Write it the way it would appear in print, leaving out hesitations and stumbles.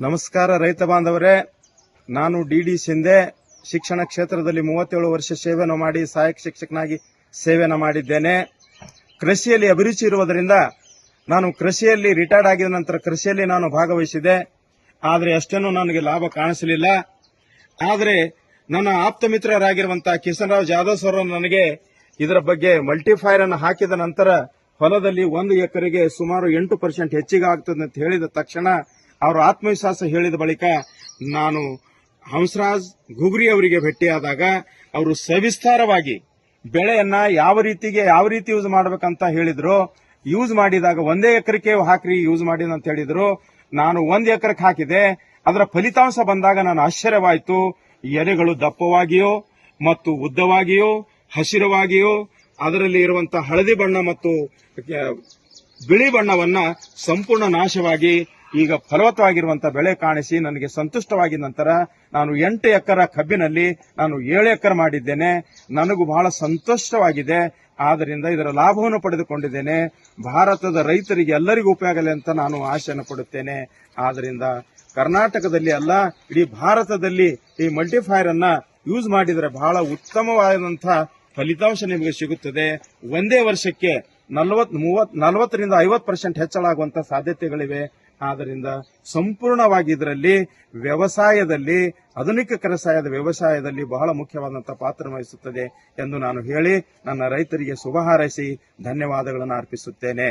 ನಮಸ್ಕಾರ ರೈತ ಬಾಂಧವರೇ, ನಾನು ಡಿ ಶಿಂದೆ. ಶಿಕ್ಷಣ ಕ್ಷೇತ್ರದಲ್ಲಿ 37 ವರ್ಷ ಸೇವೆಯನ್ನು ಮಾಡಿ ಸಹಾಯಕ ಶಿಕ್ಷಕನಾಗಿ ಸೇವೆಯನ್ನು ಮಾಡಿದ್ದೇನೆ. ಕೃಷಿಯಲ್ಲಿ ಅಭಿರುಚಿ ಇರುವುದರಿಂದ ನಾನು ಕೃಷಿಯಲ್ಲಿ ರಿಟೈರ್ಡ್ ಆಗಿದ ನಂತರ ಕೃಷಿಯಲ್ಲಿ ನಾನು ಭಾಗವಹಿಸಿದೆ. ಆದರೆ ಅಷ್ಟೇನೂ ನನಗೆ ಲಾಭ ಕಾಣಿಸಲಿಲ್ಲ. ಆದರೆ ನನ್ನ ಆಪ್ತ ಮಿತ್ರರಾಗಿರುವಂತಹ ಕಿಸನರಾವ್ ಜಾಧವ್ ಸರ್ ನನಗೆ ಇದರ ಬಗ್ಗೆ ಮಲ್ಟಿಫೈರ್ ಅನ್ನು ಹಾಕಿದ ನಂತರ ಹೊಲದಲ್ಲಿ 1 ಎಕರೆಗೆ ಸುಮಾರು 8% ಹೆಚ್ಚಿಗೆ ಆಗ್ತದೆ ಅಂತ ಹೇಳಿದ ತಕ್ಷಣ ಅವರು ಆತ್ಮವಿಶ್ವಾಸ ಹೇಳಿದ ಬಳಿಕ ನಾನು ಹಂಸರಾಜ್ ಗುಗ್ರಿ ಅವರಿಗೆ ಭೇಟಿಯಾದಾಗ ಅವರು ಸವಿಸ್ತಾರವಾಗಿ ಬೆಳೆಯನ್ನ ಯಾವ ರೀತಿ ಯೂಸ್ ಮಾಡಬೇಕಂತ ಹೇಳಿದ್ರು. ಯೂಸ್ ಮಾಡಿದಾಗ 1 ಎಕರೆಗೆ ಹಾಕ್ರಿ ಯೂಸ್ ಮಾಡಿ ಅಂತ ಹೇಳಿದ್ರು. ನಾನು 1 ಎಕರೆಗೆ ಹಾಕಿದೆ. ಅದರ ಫಲಿತಾಂಶ ಬಂದಾಗ ನಾನು ಆಶ್ಚರ್ಯವಾಯಿತು. ಎಲೆಗಳು ದಪ್ಪವಾಗಿಯೋ ಮತ್ತು ಉದ್ದವಾಗಿಯೋ ಹಸಿರವಾಗಿಯೋ ಅದರಲ್ಲಿ ಇರುವಂತಹ ಹಳದಿ ಬಣ್ಣ ಮತ್ತು ಬಿಳಿ ಬಣ್ಣವನ್ನ ಸಂಪೂರ್ಣ ನಾಶವಾಗಿ ಈಗ ಫಲವತ್ತವಾಗಿರುವಂತಹ ಬೆಳೆ ಕಾಣಿಸಿ ನನಗೆ ಸಂತುಷ್ಟವಾಗಿದ ನಂತರ ನಾನು 8 ಎಕರೆ ಕಬ್ಬಿನಲ್ಲಿ ನಾನು 7 ಎಕರೆ ಮಾಡಿದ್ದೇನೆ. ನನಗೂ ಬಹಳ ಸಂತೋಷವಾಗಿದೆ. ಆದ್ದರಿಂದ ಇದರ ಲಾಭವನ್ನು ಪಡೆದುಕೊಂಡಿದ್ದೇನೆ. ಭಾರತದ ರೈತರಿಗೆ ಎಲ್ಲರಿಗೂ ಉಪಯೋಗ ಆಗಲಿ ಅಂತ ನಾನು ಆಶೆಯನ್ನು ಪಡುತ್ತೇನೆ. ಆದ್ದರಿಂದ ಕರ್ನಾಟಕದಲ್ಲಿ ಅಲ್ಲ, ಇಡೀ ಭಾರತದಲ್ಲಿ ಈ ಮಲ್ಟಿಫೈರ್ ಅನ್ನ ಯೂಸ್ ಮಾಡಿದರೆ ಬಹಳ ಉತ್ತಮವಾದಂತಹ ಫಲಿತಾಂಶ ನಿಮಗೆ ಸಿಗುತ್ತದೆ. ಒಂದೇ ವರ್ಷಕ್ಕೆ 40ರಿಂದ 50% ಹೆಚ್ಚಳ ಆಗುವಂತಹ ಸಾಧ್ಯತೆಗಳಿವೆ. ಆದ್ದರಿಂದ ಸಂಪೂರ್ಣವಾಗಿ ಇದರಲ್ಲಿ ವ್ಯವಸಾಯದಲ್ಲಿ ಆಧುನಿಕ ಕೃಷಿಯಾದ ವ್ಯವಸಾಯದಲ್ಲಿ ಬಹಳ ಮುಖ್ಯವಾದಂತಹ ಪಾತ್ರ ವಹಿಸುತ್ತದೆ ಎಂದು ನಾನು ಹೇಳಿ ನನ್ನ ರೈತರಿಗೆ ಶುಭ ಹಾರೈಸಿ ಧನ್ಯವಾದಗಳನ್ನು ಅರ್ಪಿಸುತ್ತೇನೆ.